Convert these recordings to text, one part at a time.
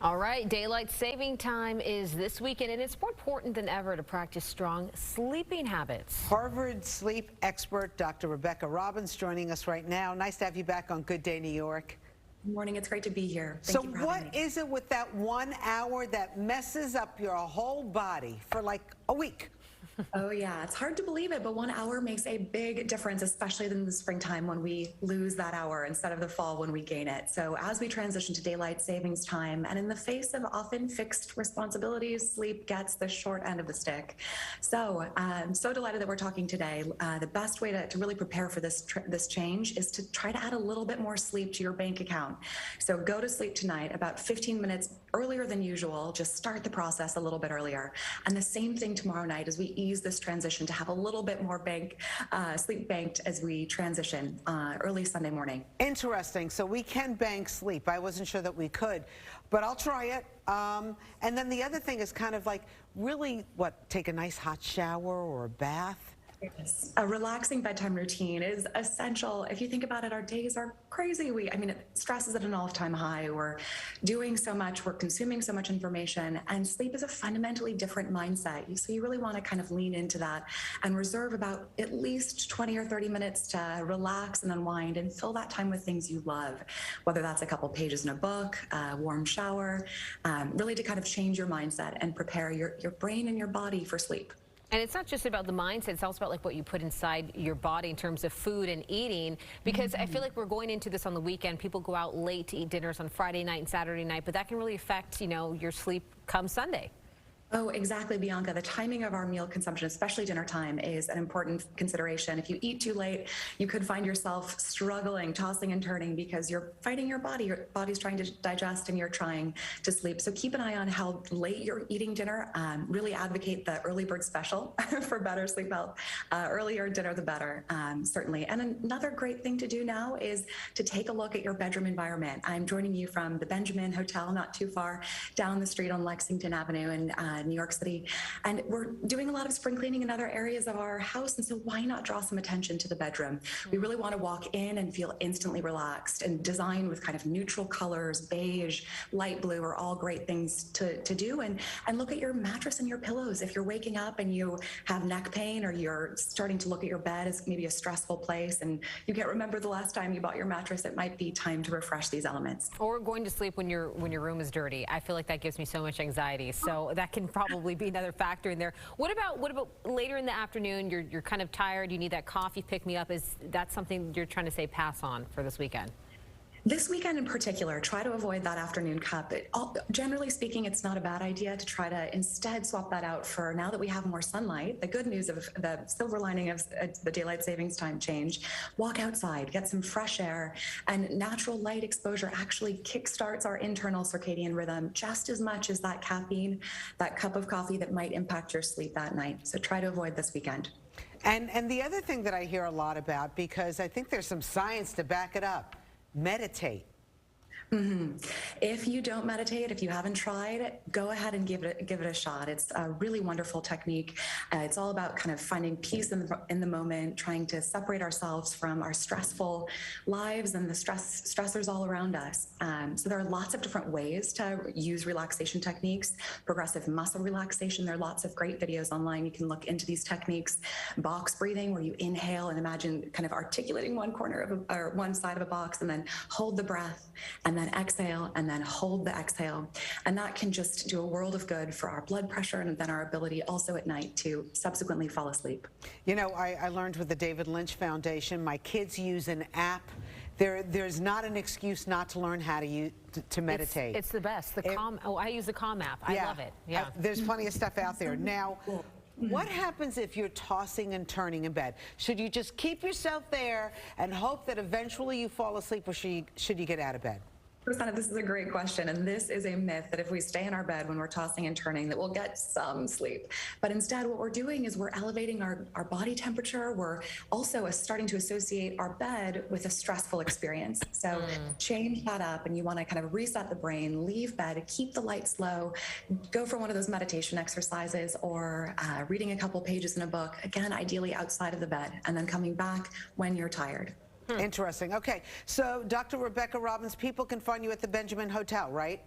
All right, daylight saving time is this weekend, and it's more important than ever to practice strong sleeping habits. Harvard sleep expert Dr. Rebecca Robbins joining us right now. Nice to have you back on Good Day New York. Good morning. It's great to be here. So what is it with that 1 hour that messes up your whole body for like a week? Oh yeah, it's hard to believe it, but 1 hour makes a big difference, especially in the springtime when we lose that hour instead of the fall when we gain it. So as we transition to daylight savings time, and in the face of often fixed responsibilities, sleep gets the short end of the stick. So I'm so delighted that we're talking today. The best way to really prepare for this change is to try to add a little bit more sleep to your bank account. So go to sleep tonight about 15 minutes earlier than usual. Just start the process a little bit earlier. And the same thing tomorrow night as we ease this transition to have a little bit more sleep banked as we transition early Sunday morning. Interesting. So we can bank sleep. I wasn't sure that we could, but I'll try it. And then the other thing is kind of like really take a nice hot shower or a bath. Yes. A relaxing bedtime routine is essential. If you think about it, our days are crazy. Stress is at an all-time high. We're doing so much. We're consuming so much information, and sleep is a fundamentally different mindset. So you really want to kind of lean into that and reserve about at least 20 or 30 minutes to relax and unwind and fill that time with things you love, whether that's a couple pages in a book, a warm shower, really to kind of change your mindset and prepare your brain and your body for sleep. And it's not just about the mindset, it's also about like what you put inside your body in terms of food and eating, because I feel like we're going into this on the weekend. People go out late to eat dinners on Friday night and Saturday night, but that can really affect, your sleep come Sunday. Oh, exactly, Bianca. The timing of our meal consumption, especially dinner time, is an important consideration. If you eat too late, you could find yourself struggling, tossing and turning because you're fighting your body. Your body's trying to digest and you're trying to sleep. So keep an eye on how late you're eating dinner. Really advocate the early bird special for better sleep health. Earlier dinner, the better, certainly. And another great thing to do now is to take a look at your bedroom environment. I'm joining you from the Benjamin Hotel, not too far down the street on Lexington Avenue in New York City, and we're doing a lot of spring cleaning in other areas of our house, and so why not draw some attention to the bedroom? We really want to walk in and feel instantly relaxed, and design with kind of neutral colors. Beige, light blue are all great things to do, and look at your mattress and your pillows. If you're waking up and you have neck pain, or you're starting to look at your bed as maybe a stressful place and you can't remember the last time you bought your mattress, it might be time to refresh these elements. Or going to sleep when your room is dirty. I feel like that gives me so much anxiety, so that can probably be another factor in there. What about later in the afternoon? You're kind of tired. You need that coffee pick me up. Is that something you're trying to say pass on for this weekend? This weekend in particular, try to avoid that afternoon cup. Generally speaking, it's not a bad idea to try to instead swap that out for, now that we have more sunlight, the good news of the silver lining of the daylight savings time change, walk outside, get some fresh air, and natural light exposure actually kickstarts our internal circadian rhythm just as much as that caffeine, that cup of coffee that might impact your sleep that night. So try to avoid this weekend. And the other thing that I hear a lot about, because I think there's some science to back it up, meditate. If you don't meditate, if you haven't tried, go ahead and give it a shot. It's a really wonderful technique. It's all about kind of finding peace in the moment, trying to separate ourselves from our stressful lives and the stressors all around us. So there are lots of different ways to use relaxation techniques. Progressive muscle relaxation. There are lots of great videos online. You can look into these techniques. Box breathing, where you inhale and imagine kind of articulating one corner of or one side of a box, and then hold the breath, and then exhale, and then hold the exhale. And that can just do a world of good for our blood pressure and then our ability also at night to subsequently fall asleep. You know, I learned with the David Lynch Foundation, my kids use an app. There's not an excuse not to learn how to meditate. It's the best. I use the Calm app. I love it. Yeah. There's plenty of stuff out there. Now, what happens if you're tossing and turning in bed? Should you just keep yourself there and hope that eventually you fall asleep, or should you get out of bed? Rosanna, this is a great question, and this is a myth that if we stay in our bed when we're tossing and turning that we'll get some sleep. But instead, what we're doing is we're elevating our body temperature. We're also starting to associate our bed with a stressful experience. So change that up, and you want to kind of reset the brain, leave bed, keep the lights low, go for one of those meditation exercises, or reading a couple pages in a book, again, ideally outside of the bed, and then coming back when you're tired. Interesting. Okay, so Dr. Rebecca Robbins, people can find you at the Benjamin Hotel, right?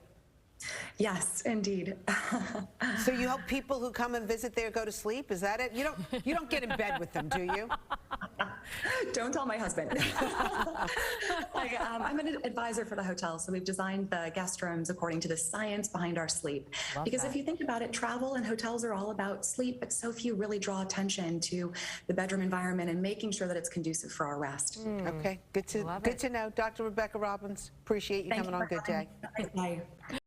Yes, indeed. So you help people who come and visit there go to sleep? Is that it? You don't get in bed with them, do you? Don't tell my husband. I'm an advisor for the hotel, so we've designed the guest rooms according to the science behind our sleep. Love Because that. if you think about it, travel and hotels are all about sleep, but so few really draw attention to the bedroom environment and making sure that it's conducive for our rest. Okay, good to know. Dr. Rebecca Robbins, appreciate you Thank coming on for Good Day. having me. Bye.